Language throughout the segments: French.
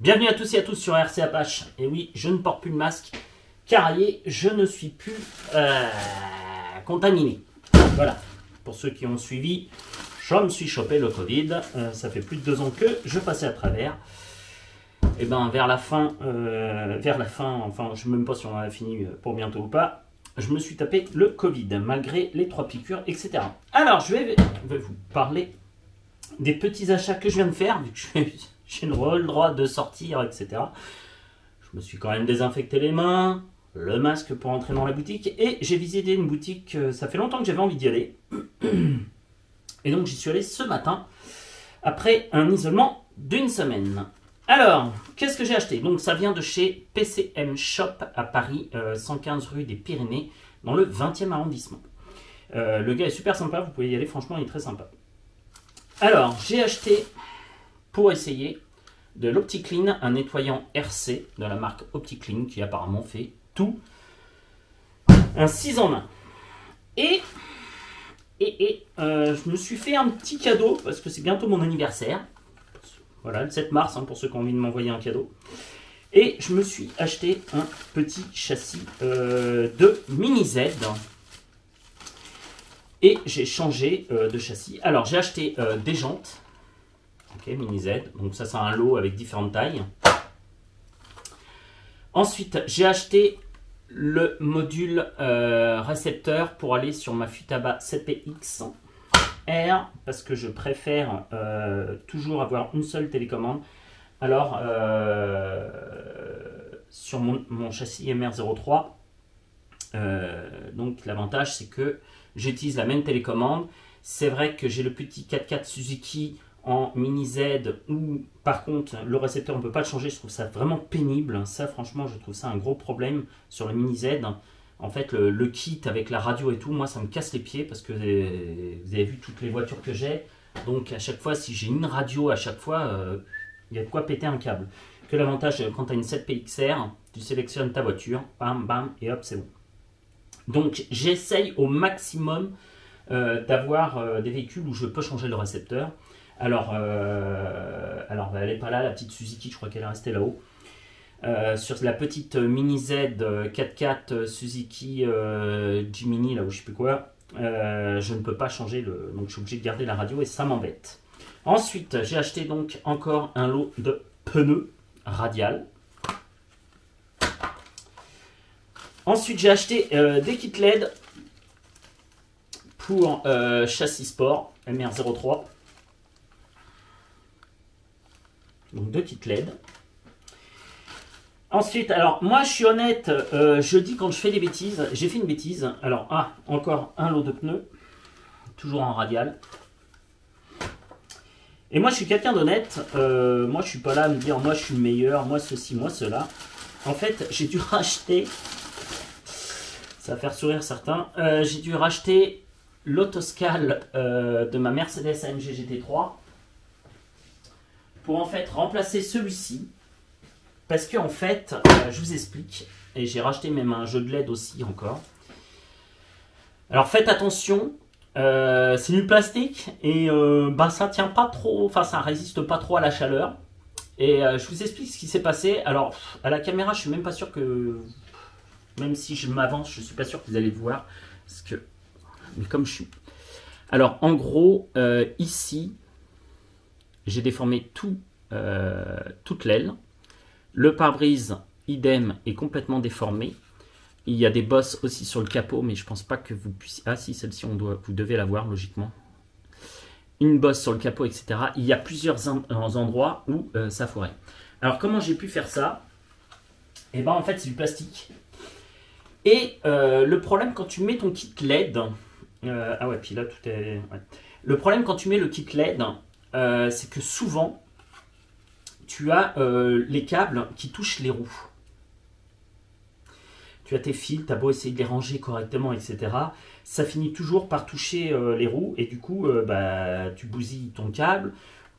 Bienvenue à tous et à tous sur RC Apache. Et oui, je ne porte plus le masque, car je ne suis plus contaminé. Voilà, pour ceux qui ont suivi, je me suis chopé le Covid. Ça fait plus de 2 ans que je passais à travers. Et ben vers la fin, enfin je ne sais même pas si on en a fini pour bientôt ou pas, je me suis tapé le Covid, malgré les 3 piqûres, etc. Alors, je vais vous parler des petits achats que je viens de faire, vu que j'ai le droit de sortir, etc. Je me suis quand même désinfecté les mains, le masque pour entrer dans la boutique, et j'ai visité une boutique, ça fait longtemps que j'avais envie d'y aller. Et donc j'y suis allé ce matin, après un isolement d'1 semaine. Alors, qu'est-ce que j'ai acheté? Donc ça vient de chez PCM Shop à Paris, 115 rue des Pyrénées, dans le 20e arrondissement. Le gars est super sympa, vous pouvez y aller, franchement il est très sympa. Alors, j'ai acheté, pour essayer, de l'OptiClean, un nettoyant RC de la marque OptiClean, qui apparemment fait tout. Un 6 en 1. Et je me suis fait un petit cadeau, parce que c'est bientôt mon anniversaire. Voilà, le 7 mars, pour ceux qui ont envie de m'envoyer un cadeau. Et je me suis acheté un petit châssis de Mini Z. Et j'ai changé de châssis. Alors, j'ai acheté des jantes. Ok, Mini Z. Donc ça, c'est un lot avec différentes tailles. Ensuite, j'ai acheté le module récepteur pour aller sur ma Futaba 7PX R, parce que je préfère toujours avoir une seule télécommande. Alors, sur mon châssis MR03, donc l'avantage c'est que j'utilise la même télécommande. C'est vrai que j'ai le petit 4x4 Suzuki en Mini Z où par contre le récepteur on ne peut pas le changer. Je trouve ça vraiment pénible. Ça franchement je trouve ça un gros problème sur le Mini Z. En fait le kit avec la radio et tout, moi ça me casse les pieds parce que vous avez vu toutes les voitures que j'ai. Donc à chaque fois si j'ai une radio, à chaque fois il y a de quoi péter un câble. Que l'avantage quand tu as une 7PXR, tu sélectionnes ta voiture, bam bam et hop c'est bon. Donc j'essaye au maximum d'avoir des véhicules où je peux changer le récepteur. Alors elle n'est pas là, la petite Suzuki, je crois qu'elle est restée là-haut. Sur la petite Mini Z 4x4 Suzuki Jimny, là où je sais plus quoi, je ne peux pas changer donc je suis obligé de garder la radio et ça m'embête. Ensuite, j'ai acheté donc encore un lot de pneus radial. Ensuite, j'ai acheté des kits LED pour châssis sport MR03. Donc 2 kits LED. Ensuite, alors moi je suis honnête, je dis quand je fais des bêtises, j'ai fait une bêtise. Alors, encore un lot de pneus, toujours en radial. Et moi je suis quelqu'un d'honnête, moi je suis pas là à me dire moi je suis le meilleur, moi ceci, moi cela. En fait, j'ai dû racheter, ça va faire sourire certains, j'ai dû racheter l'autoscale de ma Mercedes AMG GT3 pour en fait remplacer celui-ci. Parce que en fait, je vous explique, et j'ai racheté même un jeu de LED aussi encore. Alors faites attention, c'est du plastique et ça tient pas trop, enfin ça résiste pas trop à la chaleur. Et je vous explique ce qui s'est passé. Alors à la caméra, je suis même pas sûr que, même si je m'avance, je suis pas sûr que vous allez le voir, parce que, mais comme je suis. Alors en gros, ici, j'ai déformé toute l'aile. Le pare-brise, idem, est complètement déformé. Il y a des bosses aussi sur le capot, mais je pense pas que vous puissiez... Ah si, celle-ci, vous devez la voir, logiquement. Une bosse sur le capot, etc. Il y a plusieurs endroits où ça foirait. Alors, comment j'ai pu faire ça? Eh bien, en fait, c'est du plastique. Et le problème, quand tu mets ton kit LED... ah ouais, puis là, tout est... Ouais. Le problème, quand tu mets le kit LED, c'est que souvent... tu as les câbles qui touchent les roues. Tu as tes fils, tu as beau essayer de les ranger correctement, etc. Ça finit toujours par toucher les roues et du coup, tu bousilles ton câble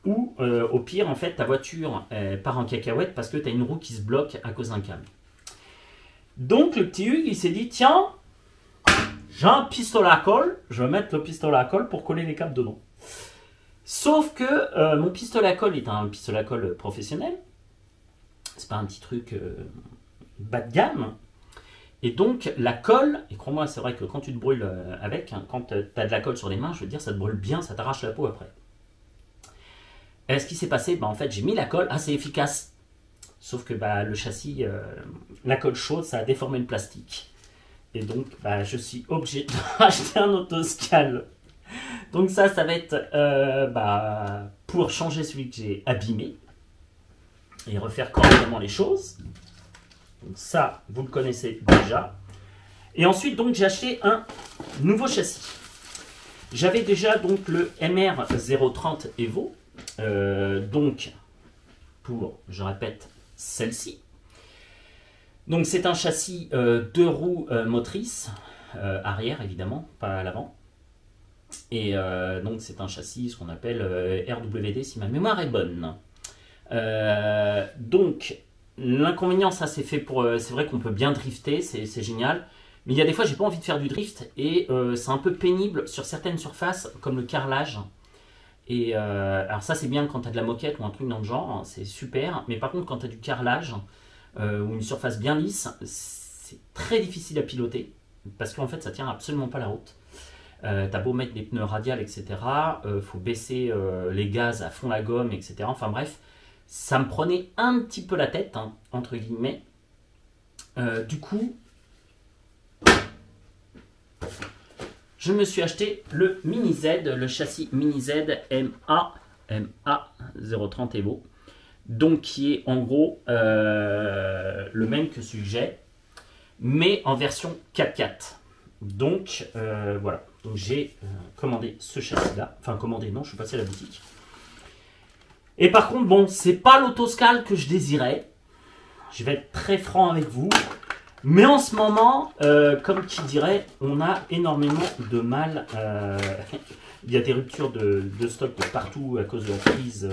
ou au pire, en fait, ta voiture part en cacahuète parce que tu as une roue qui se bloque à cause d'un câble. Donc, le petit Hugues, il s'est dit, tiens, j'ai un pistolet à colle, je vais mettre le pistolet à colle pour coller les câbles dedans. Sauf que mon pistolet à colle est un pistolet à colle professionnel. C'est pas un petit truc bas de gamme. Et donc la colle, et crois-moi, c'est vrai que quand tu te brûles avec, hein, quand tu as de la colle sur les mains, je veux dire, ça te brûle bien, ça t'arrache la peau après. Et ce qui s'est passé, en fait, j'ai mis la colle, c'est efficace. Sauf que le châssis, la colle chaude, ça a déformé le plastique. Et donc, je suis obligé de racheter un autoscale. Donc ça va être pour changer celui que j'ai abîmé et refaire correctement les choses. Donc ça, vous le connaissez déjà. Et ensuite, donc, j'ai acheté un nouveau châssis. J'avais déjà donc le MR030 Evo. Donc, je répète, celle-ci. Donc c'est un châssis 2 roues motrices, arrière évidemment, pas à l'avant. Et donc c'est un châssis, ce qu'on appelle RWD si ma mémoire est bonne. Donc l'inconvénient, ça c'est fait pour... c'est vrai qu'on peut bien drifter, c'est génial. Mais il y a des fois j'ai pas envie de faire du drift et c'est un peu pénible sur certaines surfaces comme le carrelage. Et alors ça c'est bien quand tu as de la moquette ou un truc dans le genre, hein, c'est super. Mais par contre quand tu as du carrelage ou une surface bien lisse, c'est très difficile à piloter. Parce qu'en fait ça tient absolument pas la route. T'as beau mettre des pneus radiales, etc. Faut baisser les gaz à fond la gomme, etc. Enfin bref, ça me prenait un petit peu la tête, hein, entre guillemets. Du coup, je me suis acheté le Mini Z, le châssis Mini Z MA030 Evo. Donc qui est en gros le même que celui que j'ai, mais en version 4x4. Donc voilà. Donc j'ai commandé ce châssis-là. Enfin commandé, non, je suis passé à la boutique. Et par contre, bon, c'est pas l'autoscale que je désirais. Je vais être très franc avec vous. Mais en ce moment, comme qui dirait, on a énormément de mal. Il y a des ruptures de stock de partout à cause de la crise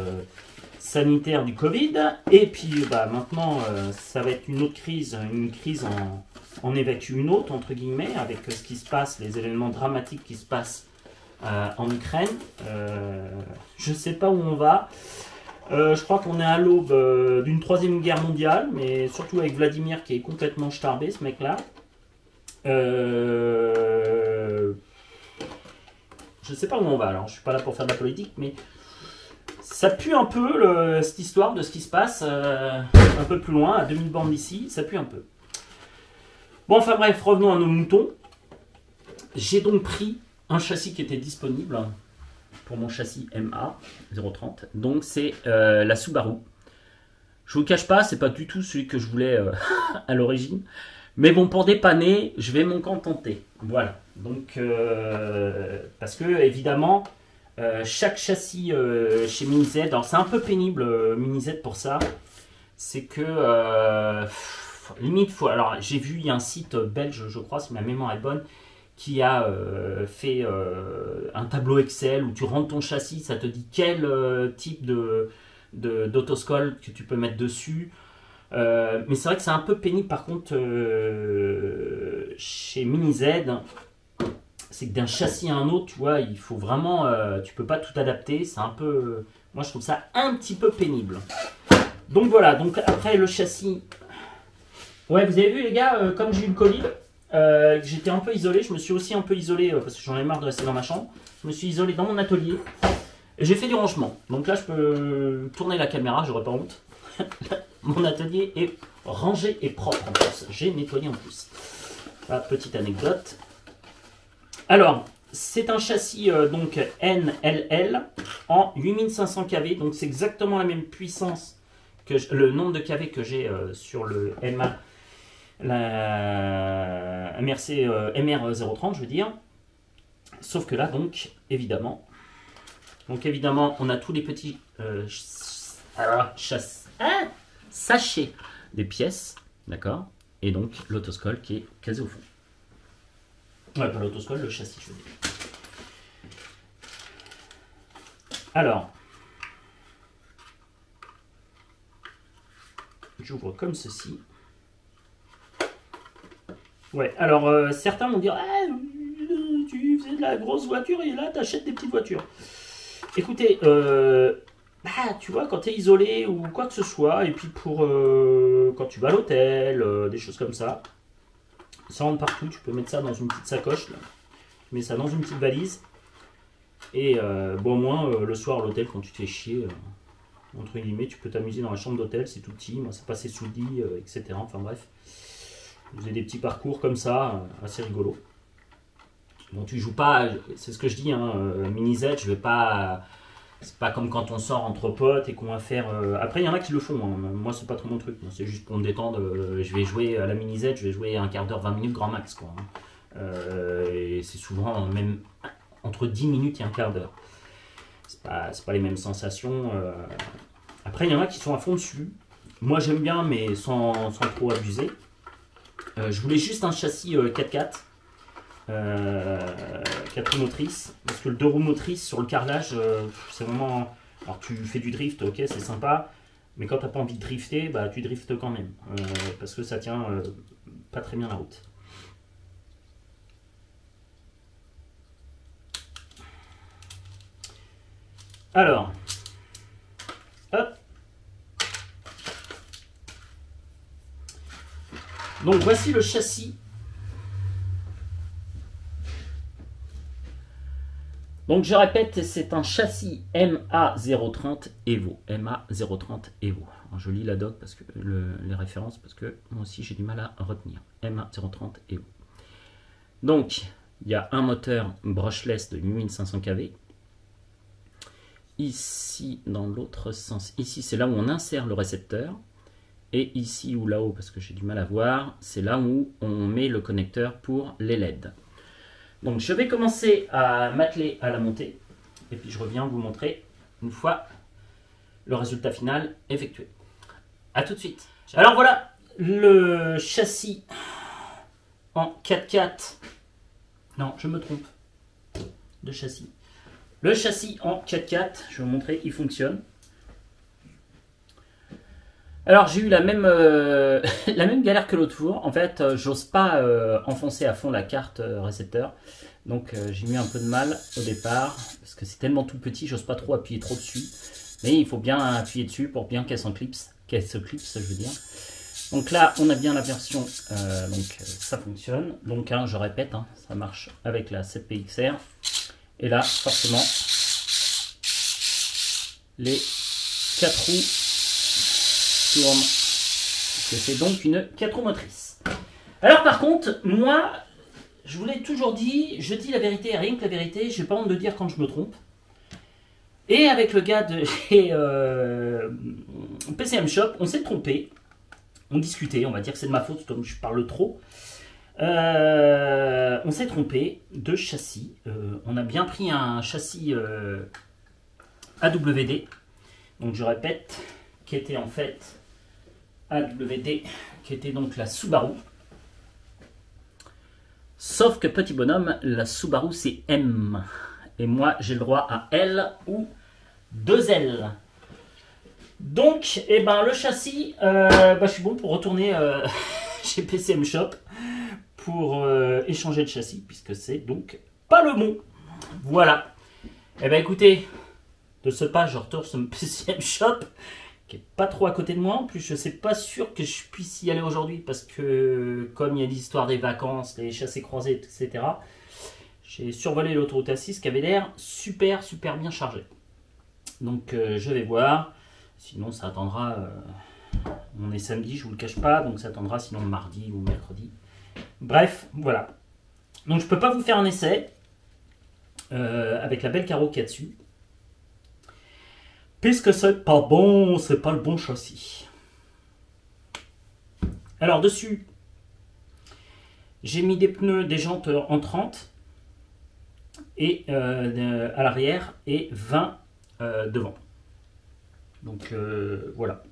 sanitaire du Covid. Et puis maintenant, ça va être une autre crise. Une crise en évacue une autre, entre guillemets, avec ce qui se passe, les événements dramatiques qui se passent en Ukraine. Je ne sais pas où on va. Je crois qu'on est à l'aube d'une 3e guerre mondiale, mais surtout avec Vladimir qui est complètement starbé, ce mec-là. Je ne sais pas où on va, alors je ne suis pas là pour faire de la politique, mais ça pue un peu cette histoire de ce qui se passe un peu plus loin, à 2000 bornes d'ici, ça pue un peu. Bon, enfin bref, revenons à nos moutons. J'ai donc pris un châssis qui était disponible pour mon châssis MA030. Donc c'est la Subaru. Je vous cache pas, c'est pas du tout celui que je voulais à l'origine. Mais bon, pour dépanner, je vais m'en contenter. Voilà. Donc, parce que évidemment, chaque châssis chez Mini Z, alors c'est un peu pénible Mini Z pour ça, c'est que limite, alors j'ai vu, il y a un site belge, je crois, si ma mémoire est bonne, qui a fait un tableau Excel où tu rentres ton châssis, ça te dit quel type d'autoscole que tu peux mettre dessus. Mais c'est vrai que c'est un peu pénible par contre chez Mini Z, c'est que d'un châssis à un autre, tu vois, il faut vraiment, tu peux pas tout adapter, c'est un peu, moi je trouve ça un petit peu pénible. Donc voilà, donc après le châssis, ouais vous avez vu les gars, comme j'ai eu le Covid, j'étais un peu isolé, je me suis aussi un peu isolé parce que j'en ai marre de rester dans ma chambre. Je me suis isolé dans mon atelier et j'ai fait du rangement. Donc là je peux tourner la caméra, j'aurais pas honte. Mon atelier est rangé et propre en plus. J'ai nettoyé en plus. Ah, petite anecdote. Alors, c'est un châssis donc NLL en 8500 kV. Donc c'est exactement la même puissance que le nombre de kV que j'ai sur le MR030, je veux dire. Sauf que là, donc, évidemment, on a tous les petits sachets des pièces, d'accord. Et donc, l'autoscole qui est casé au fond. Ouais, pas l'autoscole, le châssis, je veux dire. Alors, j'ouvre comme ceci. Ouais, alors certains vont dire ah, tu faisais de la grosse voiture et là tu achètes des petites voitures. Écoutez, bah, tu vois, quand tu es isolé ou quoi que ce soit, et puis pour quand tu vas à l'hôtel, des choses comme ça. Ça rentre partout, tu peux mettre ça dans une petite sacoche, là. Tu mets ça dans une petite valise. Et bon, au moins, le soir à l'hôtel, quand tu te fais chier, entre guillemets, tu peux t'amuser dans la chambre d'hôtel, c'est tout petit. Moi, ça passait sous le lit, etc. Enfin bref. Vous avez des petits parcours comme ça, assez rigolos. Bon, tu joues pas, c'est ce que je dis, hein, mini-Z, je vais pas. C'est pas comme quand on sort entre potes et qu'on va faire. Après, il y en a qui le font. Hein. Moi, c'est pas trop mon truc. C'est juste pour me détendre. Je vais jouer à la mini-Z, je vais jouer un quart d'heure, 20 minutes, grand max. Quoi, hein. Et c'est souvent même entre 10 minutes et un quart d'heure. C'est pas les mêmes sensations. Après, il y en a qui sont à fond dessus. Moi, j'aime bien, mais sans trop abuser. Je voulais juste un châssis 4x4. 4 roues motrices, parce que le 2 roues motrices sur le carrelage, c'est vraiment. Alors, tu fais du drift, ok, c'est sympa, mais quand t'as pas envie de drifter, bah tu driftes quand même, parce que ça tient pas très bien la route. Alors, hop. Donc voici le châssis. Donc je répète, c'est un châssis MA030 Evo. MA030 Evo. Alors, je lis la doc parce que les références parce que moi aussi j'ai du mal à retenir. MA030 Evo. Donc il y a un moteur brushless de 8500 kV. Ici dans l'autre sens, ici c'est là où on insère le récepteur. Et ici ou là-haut, parce que j'ai du mal à voir, c'est là où on met le connecteur pour les LED. Donc je vais commencer à m'atteler à la montée, et puis je reviens vous montrer une fois le résultat final effectué. A tout de suite. Alors voilà, le châssis en 4x4. Non, je me trompe de châssis. Le châssis en 4x4, je vais vous montrer, il fonctionne. Alors j'ai eu la même galère que l'autre jour. En fait, j'ose pas enfoncer à fond la carte récepteur. Donc j'ai eu un peu de mal au départ. Parce que c'est tellement tout petit, j'ose pas trop appuyer trop dessus. Mais il faut bien appuyer dessus pour bien qu'elle se clipse, je veux dire. Donc là, on a bien la version, donc ça fonctionne. Donc hein, je répète, hein, ça marche avec la 7PXR. Et là, forcément, les 4 roues tourne. C'est donc une 4 roues motrice. Alors par contre, moi, je vous l'ai toujours dit, je dis la vérité, rien que la vérité, j'ai pas honte de dire quand je me trompe. Et avec le gars de chez PCM Shop, on s'est trompé. On discutait, on va dire que c'est de ma faute comme je parle trop. On s'est trompé de châssis. On a bien pris un châssis AWD. Donc je répète, qui était en fait AWD, qui était donc la Subaru. Sauf que petit bonhomme, la Subaru c'est M. Et moi j'ai le droit à L ou 2L. Donc, eh ben, le châssis, je suis bon pour retourner chez PCM Shop pour échanger le châssis, puisque c'est donc pas le bon. Voilà. Eh ben écoutez, de ce pas, je retourne sur PCM Shop, qui est pas trop à côté de moi. En plus, je sais pas sûr que je puisse y aller aujourd'hui, parce que comme il y a l'histoire des vacances, les chassés croisés, etc., j'ai survolé l'autoroute A6 qui avait l'air super bien chargé. Donc je vais voir. Sinon ça attendra. On est samedi, je vous le cache pas, donc ça attendra sinon mardi ou mercredi. Bref, voilà. Donc je peux pas vous faire un essai avec la belle carreau qu'il y a dessus. Puisque c'est pas bon, c'est pas le bon châssis. Alors dessus, j'ai mis des pneus, des jantes en 30 et à l'arrière et 20 devant. Donc voilà.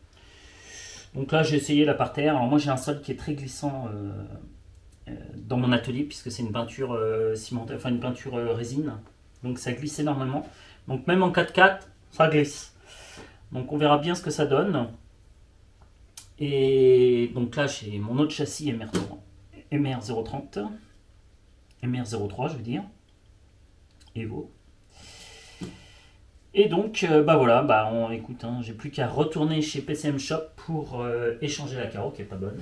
Donc là j'ai essayé la parterre. Alors moi j'ai un sol qui est très glissant dans mon atelier puisque c'est une peinture cimentée, enfin une peinture résine. Donc ça glisse énormément. Donc même en 4x4 ça glisse. Donc on verra bien ce que ça donne. Et donc là j'ai mon autre châssis MR030. MR03 je veux dire. Evo. Et donc, bah voilà, écoute, hein, j'ai plus qu'à retourner chez PCM Shop pour échanger la carreau qui est pas bonne.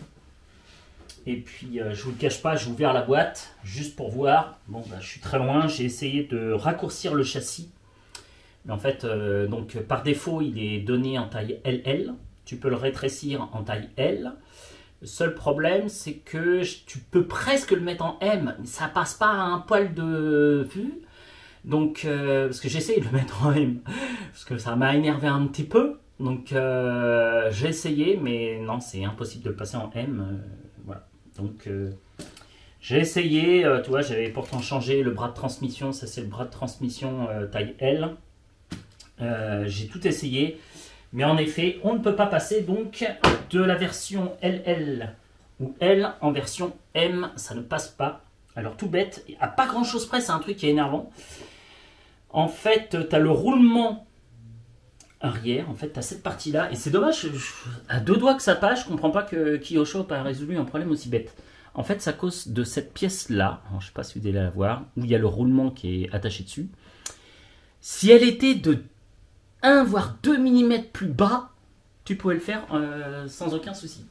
Et puis, je vous le cache pas, j'ai ouvert la boîte juste pour voir. Bon, bah, je suis très loin, j'ai essayé de raccourcir le châssis. Mais en fait, donc par défaut, il est donné en taille LL. Tu peux le rétrécir en taille L. Le seul problème, c'est que tu peux presque le mettre en M, mais ça passe pas à un poil de vue. Donc, parce que j'essaye de le mettre en M, parce que ça m'a énervé un petit peu. Donc, j'ai essayé, mais non, c'est impossible de le passer en M. Voilà. Donc, j'ai essayé, tu vois, j'avais pourtant changé le bras de transmission. Ça, c'est le bras de transmission taille L. J'ai tout essayé. Mais en effet, on ne peut pas passer donc de la version LL ou L en version M. Ça ne passe pas. Alors, tout bête, à pas grand chose près, c'est un truc qui est énervant. En fait, tu as le roulement arrière. En fait, tu as cette partie-là. Et c'est dommage, à deux doigts que ça passe, je comprends pas que Kyosho n'a pas résolu un problème aussi bête. En fait, c'est à cause de cette pièce-là. Je ne sais pas si vous allez la voir, où il y a le roulement qui est attaché dessus. Si elle était de 1 voire 2 mm plus bas, tu pouvais le faire sans aucun souci.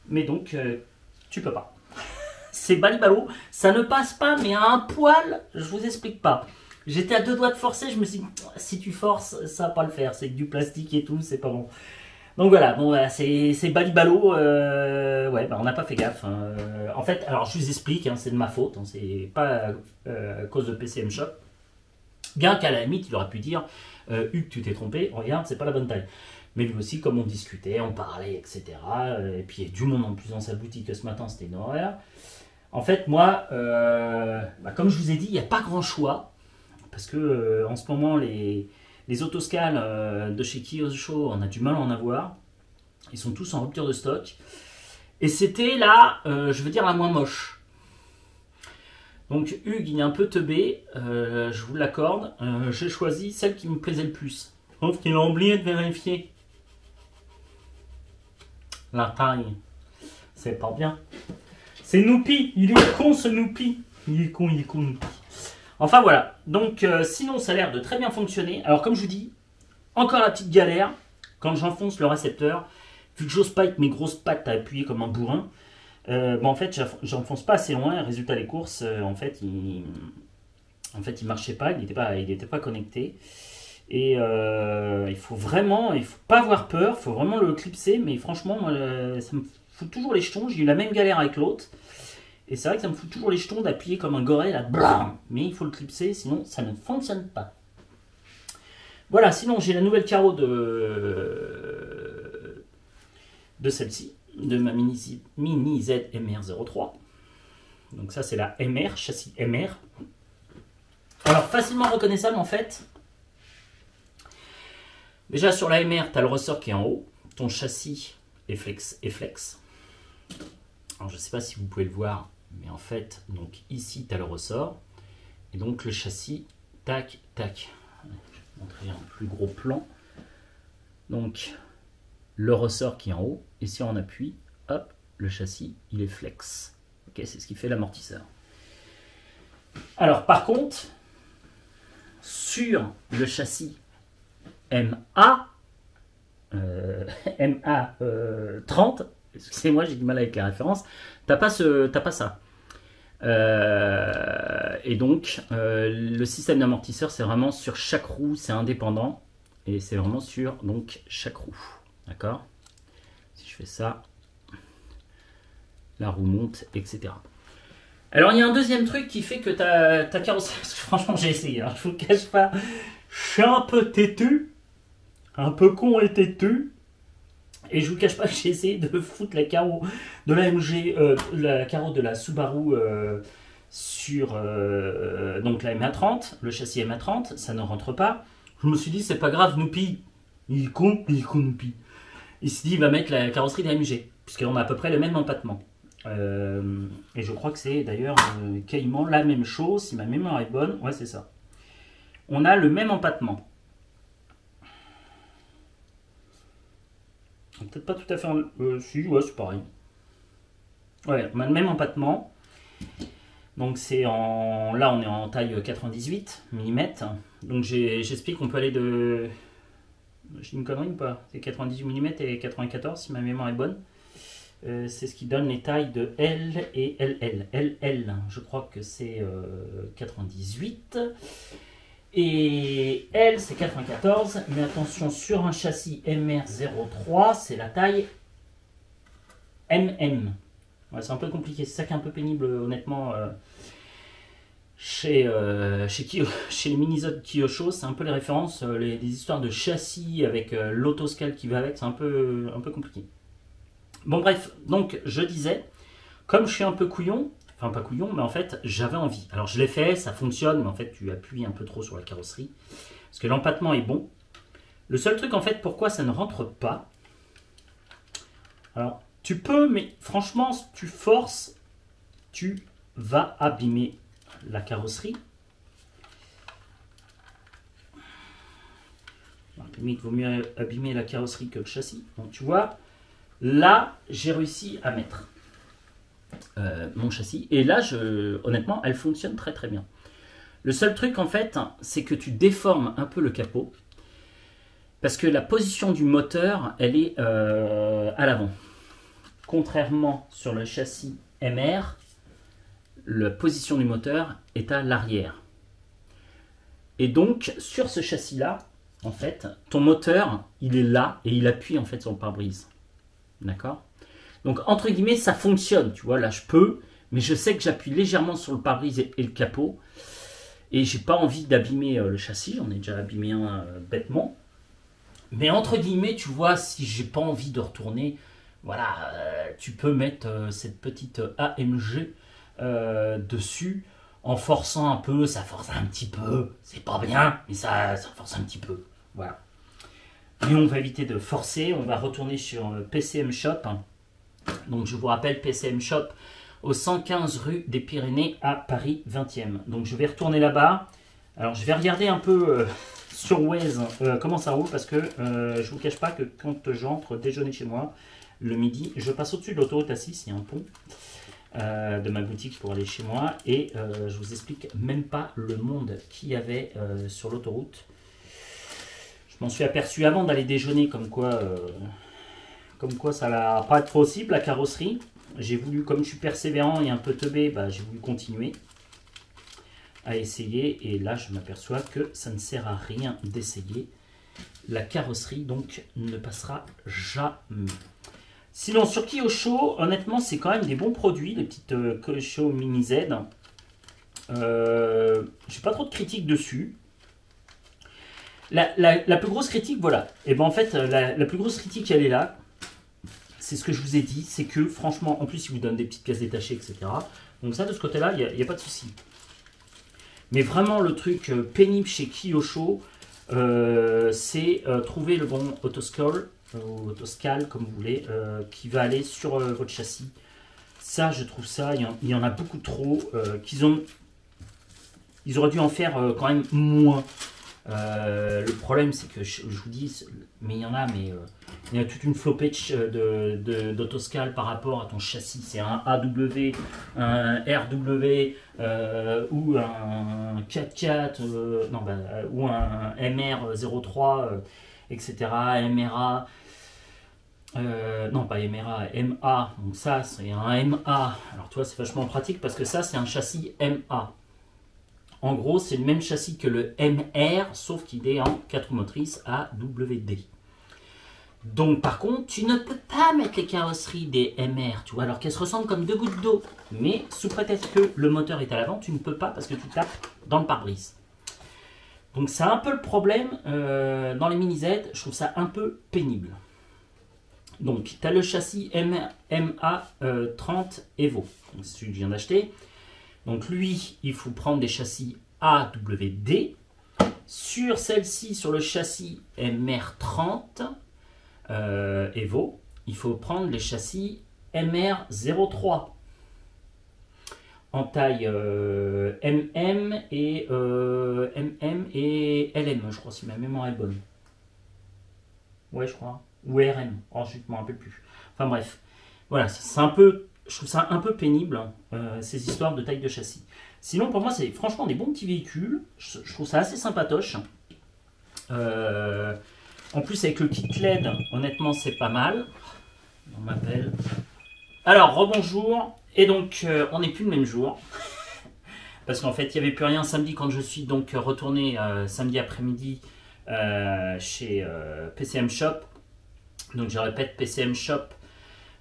Mais donc, tu peux pas. C'est balibalo, ça ne passe pas, mais à un poil, je vous explique pas. J'étais à deux doigts de forcer, je me suis dit, si tu forces, ça va pas le faire, c'est du plastique et tout, c'est pas bon. Donc voilà, bon, c'est balibalo, ouais, on n'a pas fait gaffe. Hein. En fait, alors je vous explique, hein, c'est de ma faute, hein, c'est pas à cause de PCM Shop. Bien qu'à la limite, il aurait pu dire, Hugues, tu t'es trompé, regarde, c'est pas la bonne taille. Mais lui aussi, comme on discutait, on parlait, etc. Et puis il y a du monde en plus dans sa boutique ce matin, c'était une horreur. En fait, moi, comme je vous ai dit, il n'y a pas grand choix. Parce que en ce moment, les autoscales de chez Kyosho, on a du mal à en avoir. Ils sont tous en rupture de stock. Et c'était là, je veux dire, la moins moche. Donc Hugues, il est un peu teubé, je vous l'accorde. J'ai choisi celle qui me plaisait le plus. Sauf qu'il a oublié de vérifier la taille. C'est pas bien. C'est Noupi, il est con ce Noupi. Il est con Noupi. Enfin voilà, donc sinon ça a l'air de très bien fonctionner. Alors comme je vous dis, encore la petite galère, quand j'enfonce le récepteur, vu que j'ose pas avec mes grosses pattes à appuyer comme un bourrin, en fait j'enfonce pas assez loin, résultat des courses, en fait il marchait pas, il était pas connecté. Et il faut pas avoir peur, il faut vraiment le clipser, mais franchement, moi, ça me fout toujours les jetons, j'ai eu la même galère avec l'autre. Et c'est vrai que ça me fout toujours les jetons d'appuyer comme un goré là, blam, mais il faut le clipser, sinon ça ne fonctionne pas. Voilà, sinon j'ai la nouvelle carreau de celle-ci, de ma mini Z MR03. Donc ça c'est la MR, châssis MR. Alors facilement reconnaissable en fait. Déjà sur la MR, tu as le ressort qui est en haut, ton châssis est flex. Alors je ne sais pas si vous pouvez le voir, mais en fait, donc ici tu as le ressort, et donc le châssis, tac, tac. Je vais vous montrer un plus gros plan. Donc le ressort qui est en haut, et si on appuie, hop, le châssis, il est flex. Ok, c'est ce qui fait l'amortisseur. Alors par contre, sur le châssis MA 30, excusez-moi, j'ai du mal avec les références, t'as pas ça. Et donc, le système d'amortisseur, c'est vraiment sur chaque roue, c'est indépendant. Et c'est vraiment sur donc, chaque roue. D'accord? Si je fais ça, la roue monte, etc. Alors, il y a un deuxième truc qui fait que ta carrosserie... Franchement, j'ai essayé, hein, je vous le cache pas. Je suis un peu têtu. Un peu con et têtu. Et je vous cache pas que j'ai essayé de foutre la carreau de la MG, la carreau de la Subaru sur donc la MA30, le châssis MA30, ça ne rentre pas. Je me suis dit, c'est pas grave, Noupi, il est con Noupi. Il s'est dit, il va mettre la carrosserie de la MG, puisqu'on a à peu près le même empattement. Et je crois que c'est d'ailleurs quasiment la même chose, si ma mémoire est bonne. Ouais, c'est ça. On a le même empattement. Peut-être pas tout à fait... si, ouais, c'est pareil. Ouais, on a le même empattement. Donc là on est en taille 98 mm. Donc j'explique qu'on peut aller de... Je dis une connerie ou pas? C'est 98 mm et 94 si ma mémoire est bonne. C'est ce qui donne les tailles de L et LL. LL, je crois que c'est 98. Et L c'est 94. Mais attention, sur un châssis MR03, c'est la taille MM. Ouais, c'est un peu compliqué, c'est ça qui est un peu pénible honnêtement. Chez les Minisodes Kyosho, c'est un peu les références, les histoires de châssis avec l'autoscale qui va avec, c'est un peu compliqué. Bon bref, donc je disais, comme je suis un peu couillon, enfin pas couillon, mais en fait j'avais envie. Alors je l'ai fait, ça fonctionne, mais en fait tu appuies un peu trop sur la carrosserie, parce que l'empattement est bon. Le seul truc en fait, pourquoi ça ne rentre pas, alors tu peux, mais franchement, si tu forces, tu vas abîmer la carrosserie. Limite, vaut mieux abîmer la carrosserie que le châssis. Donc tu vois, là, j'ai réussi à mettre mon châssis. Et là, honnêtement, elle fonctionne très très bien. Le seul truc, en fait, c'est que tu déformes un peu le capot. Parce que la position du moteur, elle est à l'avant. Contrairement sur le châssis MR, la position du moteur est à l'arrière. Et donc, sur ce châssis-là, en fait, ton moteur, il est là et il appuie en fait sur le pare-brise. D'accord? Donc, entre guillemets, ça fonctionne. Tu vois, là, je peux, mais je sais que j'appuie légèrement sur le pare-brise et le capot. Et j'ai pas envie d'abîmer le châssis. J'en ai déjà abîmé un bêtement. Mais entre guillemets, tu vois, si j'ai pas envie de retourner, voilà, tu peux mettre cette petite AMG dessus en forçant un peu, ça force un petit peu, c'est pas bien, mais ça force un petit peu, voilà. Et on va éviter de forcer, on va retourner sur PCM Shop. Donc je vous rappelle, PCM Shop au 115 rue des Pyrénées à Paris 20e. Donc je vais retourner là-bas. Alors je vais regarder un peu sur Waze comment ça roule, parce que je vous cache pas que quand j'entre déjeuner chez moi le midi, je passe au-dessus de l'autoroute A6, il y a un pont de ma boutique pour aller chez moi, et je vous explique même pas le monde qu'il y avait sur l'autoroute. Je m'en suis aperçu avant d'aller déjeuner, comme quoi ça va pas être possible la carrosserie. J'ai voulu, comme je suis persévérant et un peu teubé, bah, j'ai voulu continuer à essayer, et là je m'aperçois que ça ne sert à rien d'essayer. La carrosserie donc ne passera jamais. Sinon, sur Kyosho, honnêtement, c'est quand même des bons produits, les petites Kyosho Mini Z. J'ai pas trop de critiques dessus. La plus grosse critique, voilà. Et ben en fait, la plus grosse critique, elle est là. C'est ce que je vous ai dit, c'est que franchement, en plus, ils vous donnent des petites pièces détachées, etc. Donc ça, de ce côté-là, il n'y a pas de souci. Mais vraiment, le truc pénible chez Kyosho, c'est trouver le bon autoscale, ou autoscale comme vous voulez, qui va aller sur votre châssis. Ça, je trouve ça, il y en a beaucoup trop. Ils auraient dû en faire quand même moins. Le problème, c'est que je vous dis, mais il y en a, mais il y a toute une flopée d'autoscale par rapport à ton châssis. C'est un AW, un RW ou un 4x4 ou un MR03, etc. MRA. Non, pas MRA, MA. Donc ça, c'est un MA. Alors toi, c'est vachement pratique parce que ça, c'est un châssis MA. En gros, c'est le même châssis que le MR, sauf qu'il est en 4 roues motrices AWD. Donc, par contre, tu ne peux pas mettre les carrosseries des MR, tu vois, alors qu'elles se ressemblent comme deux gouttes d'eau. Mais sous prétexte que le moteur est à l'avant, tu ne peux pas parce que tu tapes dans le pare-brise. Donc, c'est un peu le problème dans les Mini Z. Je trouve ça un peu pénible. Donc, tu as le châssis MA30 Evo. C'est celui que je viens d'acheter. Donc lui, il faut prendre des châssis AWD. Sur celle-ci, sur le châssis MR30 Evo, il faut prendre les châssis MR03 en taille MM et LM, je crois, si ma mémoire est bonne. Ouais, je crois. Ou RM. Oh, je ne me rappelle plus. Enfin bref. Voilà, c'est un peu je trouve ça un peu pénible, ces histoires de taille de châssis. Sinon, pour moi, c'est franchement des bons petits véhicules. Je trouve ça assez sympatoche. En plus, avec le kit LED, honnêtement, c'est pas mal. On m'appelle. Alors, rebonjour. Et donc, on n'est plus le même jour. Parce qu'en fait, il n'y avait plus rien samedi quand je suis donc retourné samedi après-midi chez PCM Shop. Donc, je répète, PCM Shop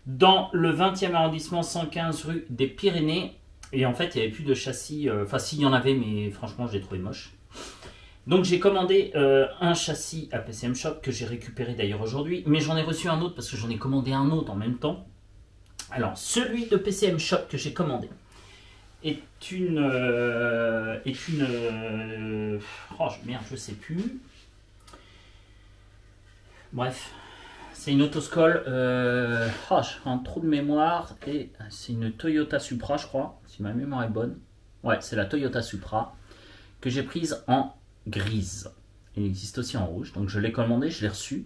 dans le 20e arrondissement, 115 rue des Pyrénées. Et en fait, il n'y avait plus de châssis. Enfin, si, il y en avait, mais franchement, je l'ai trouvé moche. Donc, j'ai commandé un châssis à PCM Shop que j'ai récupéré d'ailleurs aujourd'hui. Mais j'en ai reçu un autre parce que j'en ai commandé un autre en même temps. Alors, celui de PCM Shop que j'ai commandé est une oh merde, je sais plus. Bref, c'est une autoscole. J'ai un trou de mémoire et c'est une Toyota Supra, je crois, si ma mémoire est bonne. Ouais, c'est la Toyota Supra que j'ai prise en grise. Il existe aussi en rouge, donc je l'ai commandée, je l'ai reçue.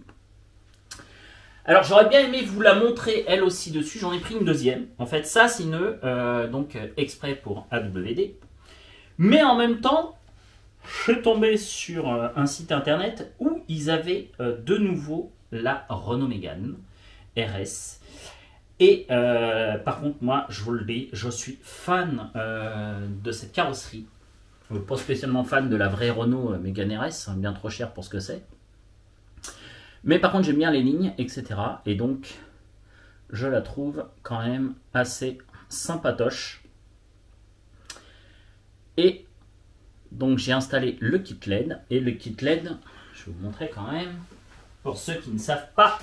Alors j'aurais bien aimé vous la montrer elle aussi dessus, j'en ai pris une deuxième. En fait ça c'est une donc exprès pour AWD. Mais en même temps, je suis tombé sur un site internet où ils avaient de nouveau la Renault Mégane RS. Et par contre moi je vous le dis, je suis fan de cette carrosserie. Pas spécialement fan de la vraie Renault Mégane RS, bien trop cher pour ce que c'est. Mais par contre, j'aime bien les lignes, etc. Et donc, je la trouve quand même assez sympatoche. Et donc, j'ai installé le kit LED. Et le kit LED, je vais vous montrer quand même, pour ceux qui ne savent pas,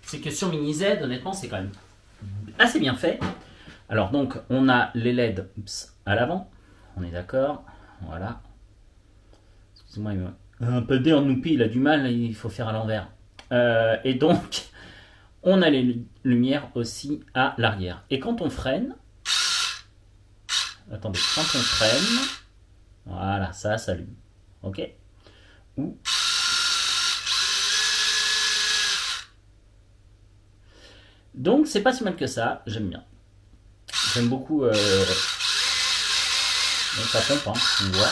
c'est que sur Mini Z, honnêtement, c'est quand même assez bien fait. Alors donc, on a les LED à l'avant. On est d'accord. Voilà. Excusez-moi, un peu en Noupi, il a du mal, il faut faire à l'envers. Et donc, on a les lumières aussi à l'arrière. Et quand on freine, attendez, quand on freine, voilà, ça s'allume. Ok. Ou donc, c'est pas si mal que ça, j'aime bien. J'aime beaucoup. Ça pompe, hein, on voit.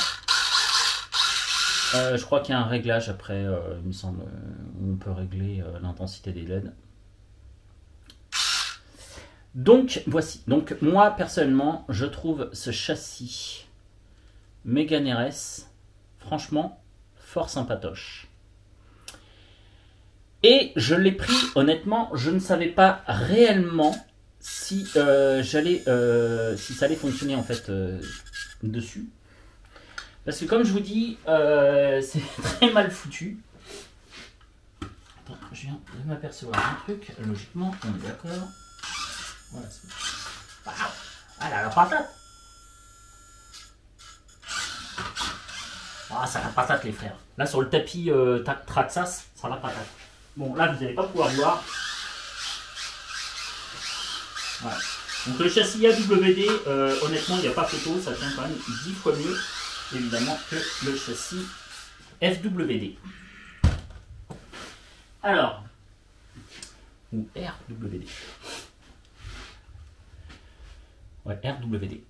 Je crois qu'il y a un réglage après, il me semble, où on peut régler l'intensité des LED. Donc voici. Donc moi personnellement, je trouve ce châssis Mégane RS franchement fort sympatoche. Et je l'ai pris honnêtement, je ne savais pas réellement si si ça allait fonctionner en fait dessus. Parce que comme je vous dis, c'est très mal foutu. Attends, je viens de m'apercevoir un truc. Logiquement, on est d'accord. Voilà. Ah là, la patate. Ah, ça a la patate les frères. Là sur le tapis Traxxas, ça a la patate. Bon, là vous n'allez pas pouvoir voir. Voilà. Donc le châssis AWD, honnêtement, il n'y a pas photo, ça tient quand même 10 fois mieux, évidemment, que le châssis FWD. Alors, ou RWD. Ouais, RWD.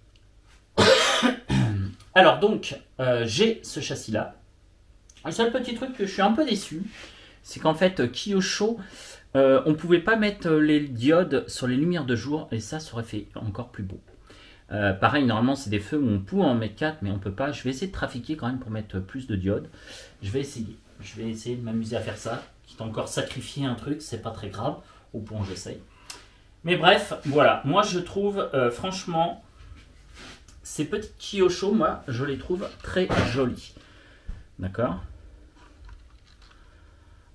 Alors donc, j'ai ce châssis-là. Le seul petit truc que je suis un peu déçu, c'est qu'en fait, Kyosho, on ne pouvait pas mettre les diodes sur les lumières de jour, et ça aurait fait encore plus beau. Pareil, normalement, c'est des feux où on peut en mettre 4, mais on ne peut pas. Je vais essayer de trafiquer quand même pour mettre plus de diodes. Je vais essayer. Je vais essayer de m'amuser à faire ça. Quitte à encore sacrifier un truc, c'est pas très grave. Au point où j'essaye. Mais bref, voilà. Moi, je trouve, franchement, ces petites Kyosho, moi, je les trouve très jolies. D'accord ?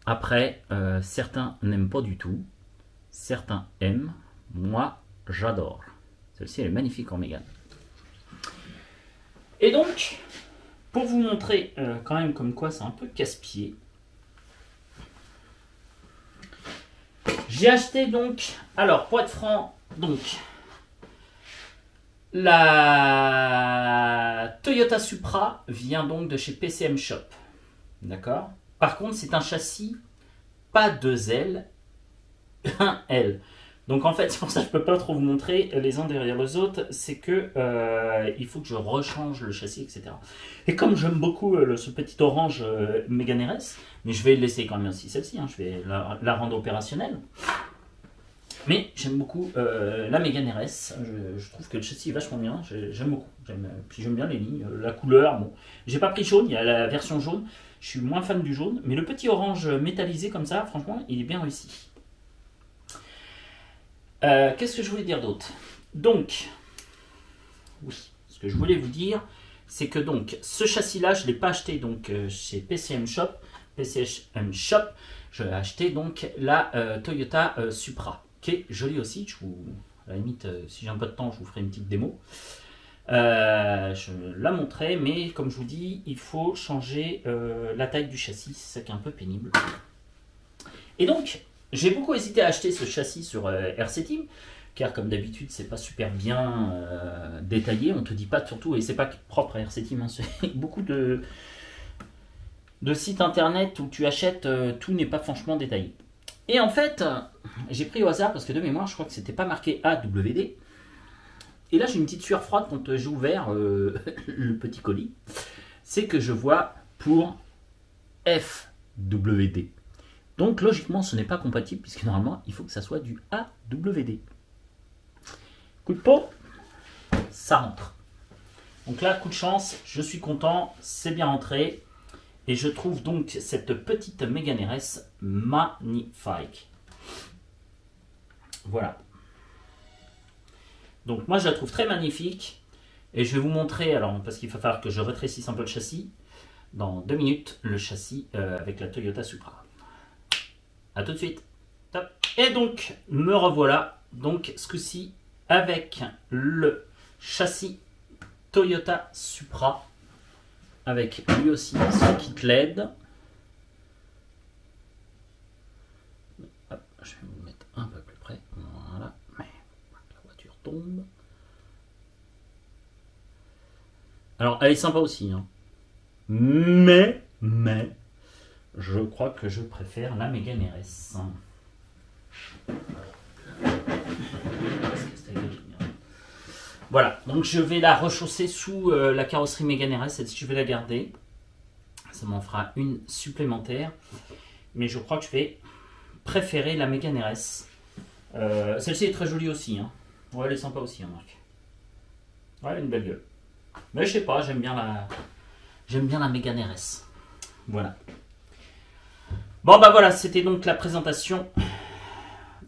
Après, certains n'aiment pas du tout. Certains aiment. Moi, j'adore. Celle-ci, elle est magnifique en Mégane. Et donc, pour vous montrer quand même comme quoi c'est un peu casse-pied, j'ai acheté donc, alors pour être franc, donc la Toyota Supra vient donc de chez PCM Shop. D'accord ? Par contre, c'est un châssis pas 2L, 1L. Donc en fait, c'est pour ça que je peux pas trop vous montrer les uns derrière les autres, c'est que il faut que je rechange le châssis, etc. Et comme j'aime beaucoup ce petit orange Mégane RS, mais je vais laisser quand même aussi celle-ci, hein, je vais la rendre opérationnelle. Mais j'aime beaucoup la Mégane RS, je trouve que le châssis est vachement bien, j'aime beaucoup. Puis j'aime bien les lignes, la couleur, bon. J'ai pas pris jaune, il y a la version jaune, je suis moins fan du jaune, mais le petit orange métallisé comme ça, franchement, il est bien réussi. Qu'est-ce que je voulais dire d'autre? Donc, oui, ce que je voulais vous dire, c'est que donc ce châssis-là, je ne l'ai pas acheté donc chez PCM Shop. PCM Shop, je l'ai acheté donc la Toyota Supra, qui est jolie aussi. Je vous, à la limite, si j'ai un peu de temps, je vous ferai une petite démo. Je la montrerai, mais comme je vous dis, il faut changer la taille du châssis, c'est ça qui est un peu pénible. Et donc, j'ai beaucoup hésité à acheter ce châssis sur RC Team, car comme d'habitude, c'est pas super bien détaillé. On te dit pas surtout, et c'est pas propre à RC Team, hein, c'est beaucoup de sites internet où tu achètes, tout n'est pas franchement détaillé. Et en fait, j'ai pris au hasard parce que de mémoire, je crois que c'était pas marqué AWD. Et là, j'ai une petite sueur froide quand j'ai ouvert le petit colis. C'est que je vois pour FWD. Donc logiquement, ce n'est pas compatible puisque normalement, il faut que ça soit du AWD. Coup de peau, ça rentre. Donc là, coup de chance, je suis content, c'est bien rentré. Et je trouve donc cette petite Mégane RS magnifique. Voilà. Donc moi, je la trouve très magnifique. Et je vais vous montrer, alors parce qu'il va falloir que je rétrécisse un peu le châssis, dans 2 minutes, le châssis avec la Toyota Supra. A tout de suite. Top. Et donc, me revoilà, donc ce coup-ci, avec le châssis Toyota Supra, avec lui aussi son kit LED. Hop, je vais vous mettre un peu plus près. Voilà. La voiture tombe. Alors, elle est sympa aussi, hein. Mais, je crois que je préfère la Mégane RS. Voilà, donc je vais la rechausser sous la carrosserie Mégane RS, et si je vais la garder, ça m'en fera une supplémentaire. Mais je crois que je vais préférer la Mégane RS. Celle-ci est très jolie aussi, hein. Ouais, elle est sympa aussi, hein, Marc. Ouais, elle a une belle gueule. Mais je sais pas, j'aime bien la Mégane RS. Voilà. Bon bah voilà, c'était donc la présentation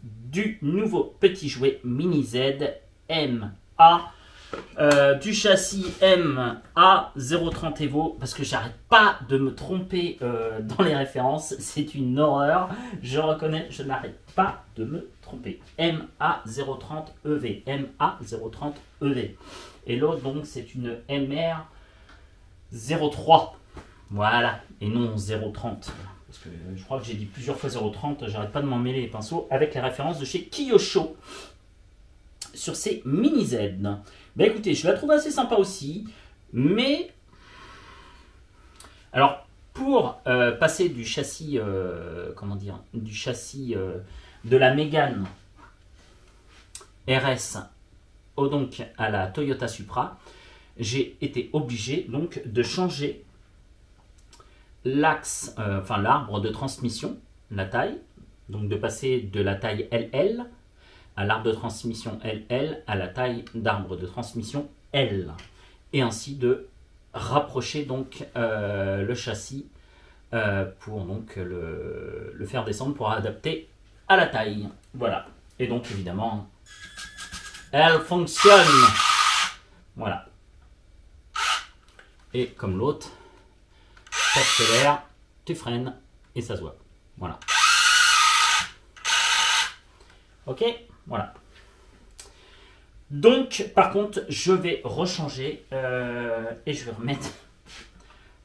du nouveau petit jouet Mini Z MA, du châssis MA 030 Evo, parce que j'arrête pas de me tromper dans les références, c'est une horreur, je reconnais, je n'arrête pas de me tromper. MA 030 EV, MA 030 EV. Et l'autre donc c'est une MR 03, voilà, et non 030. Parce que je crois que j'ai dit plusieurs fois 030, j'arrête pas de m'en mêler les pinceaux avec les références de chez Kyosho sur ces Mini Z. Ben écoutez, je la trouve assez sympa aussi, mais alors pour passer du châssis, comment dire, du châssis de la Mégane RS donc à la Toyota Supra, j'ai été obligé donc de changer l'axe, enfin l'arbre de transmission, la taille, donc de passer de la taille LL à l'arbre de transmission LL à la taille d'arbre de transmission L, et ainsi de rapprocher donc le châssis pour donc le faire descendre pour adapter à la taille. Voilà, et donc évidemment elle fonctionne. Voilà, et comme l'autre, tu accélères, tu freines et ça se voit. Voilà. Ok, voilà. Donc, par contre, je vais rechanger et je vais remettre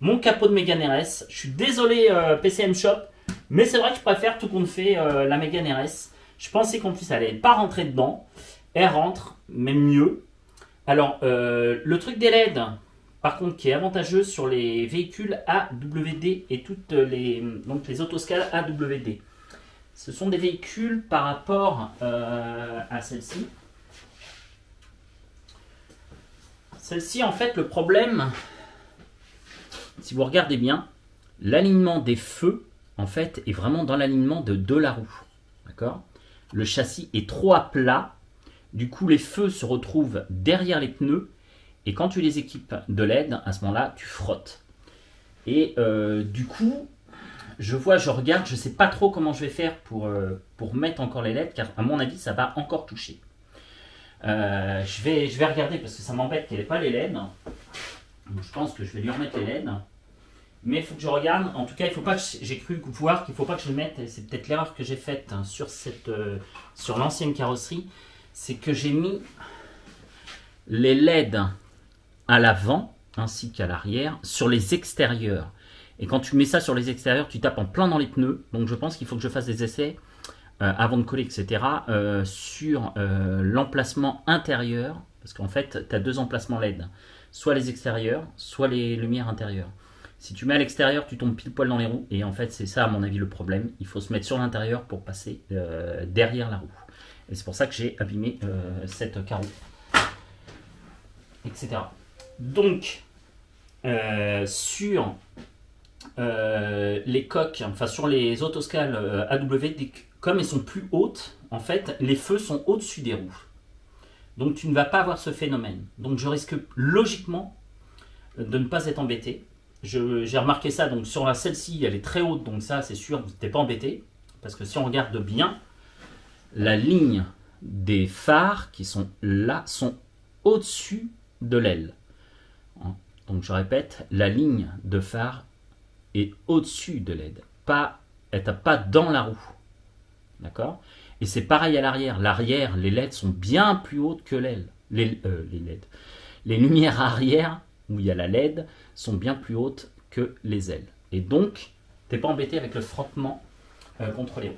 mon capot de Mégane RS. Je suis désolé PCM Shop, mais c'est vrai que je préfère tout compte fait la Mégane RS. Je pensais qu'en plus elle n'allait pas rentrer dedans. Elle rentre, même mieux. Alors, le truc des LED, par contre, qui est avantageux sur les véhicules AWD et toutes les autoscales AWD. Ce sont des véhicules par rapport à celle-ci. Celle-ci, en fait, le problème, si vous regardez bien, l'alignement des feux, en fait, est vraiment dans l'alignement de la roue. D'accord ? Le châssis est trop à plat. Du coup, les feux se retrouvent derrière les pneus. Et quand tu les équipes de LED, à ce moment-là, tu frottes. Et du coup, je regarde, je ne sais pas trop comment je vais faire pour mettre encore les LED, car à mon avis, ça va encore toucher. Je vais regarder parce que ça m'embête qu'elle n'ait pas les LED. Donc, je pense que je vais lui remettre les LED. Mais il faut que je regarde. En tout cas, il faut pas que j'ai cru voir qu'il ne faut pas que je le mette. C'est peut-être l'erreur que j'ai faite hein, sur l'ancienne carrosserie. C'est que j'ai mis les LED à l'avant ainsi qu'à l'arrière sur les extérieurs. Et quand tu mets ça sur les extérieurs, tu tapes en plein dans les pneus. Donc je pense qu'il faut que je fasse des essais avant de coller, etc. Sur l'emplacement intérieur. Parce qu'en fait, tu as deux emplacements LED. Soit les extérieurs, soit les lumières intérieures. Si tu mets à l'extérieur, tu tombes pile poil dans les roues. Et en fait, c'est ça, à mon avis, le problème. Il faut se mettre sur l'intérieur pour passer derrière la roue. Et c'est pour ça que j'ai abîmé cette carreau. Etc. Donc, sur les coques, enfin sur les autoscales AW, comme elles sont plus hautes, en fait, les feux sont au-dessus des roues. Donc, tu ne vas pas avoir ce phénomène. Donc, je risque logiquement de ne pas être embêté. J'ai remarqué ça, donc sur celle-ci, elle est très haute, donc ça, c'est sûr, vous n'êtes pas embêté. Parce que si on regarde bien, la ligne des phares qui sont là sont au-dessus de l'aile. Donc je répète, la ligne de phare est au-dessus de l'aile. Elle n'est pas dans la roue. D'accord ? Et c'est pareil à l'arrière. L'arrière, les LED sont bien plus hautes que l'aile. Les LED. Les lumières arrière, où il y a la LED, sont bien plus hautes que les ailes. Et donc, tu n'es pas embêté avec le frottement contre les roues.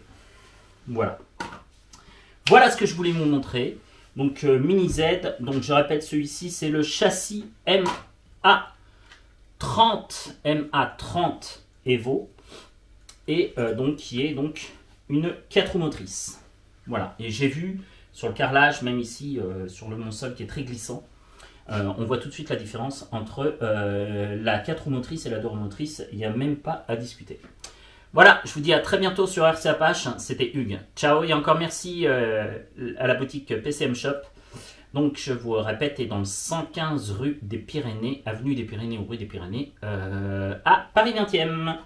Voilà. Voilà ce que je voulais vous montrer. Donc Mini Z, donc je répète, celui-ci c'est le châssis MA30 Evo et donc qui est donc une 4 roues motrices. Voilà, et j'ai vu sur le carrelage, même ici sur mon sol qui est très glissant, on voit tout de suite la différence entre la 4 roues motrices et la 2 roues motrices, il n'y a même pas à discuter. Voilà, je vous dis à très bientôt sur RC Apache, c'était Hugues. Ciao et encore merci à la boutique PCM Shop. Donc je vous répète, est dans le 115 rue des Pyrénées, avenue des Pyrénées ou rue des Pyrénées, à Paris 20e.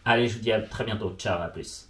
Allez, je vous dis à très bientôt, ciao, à plus.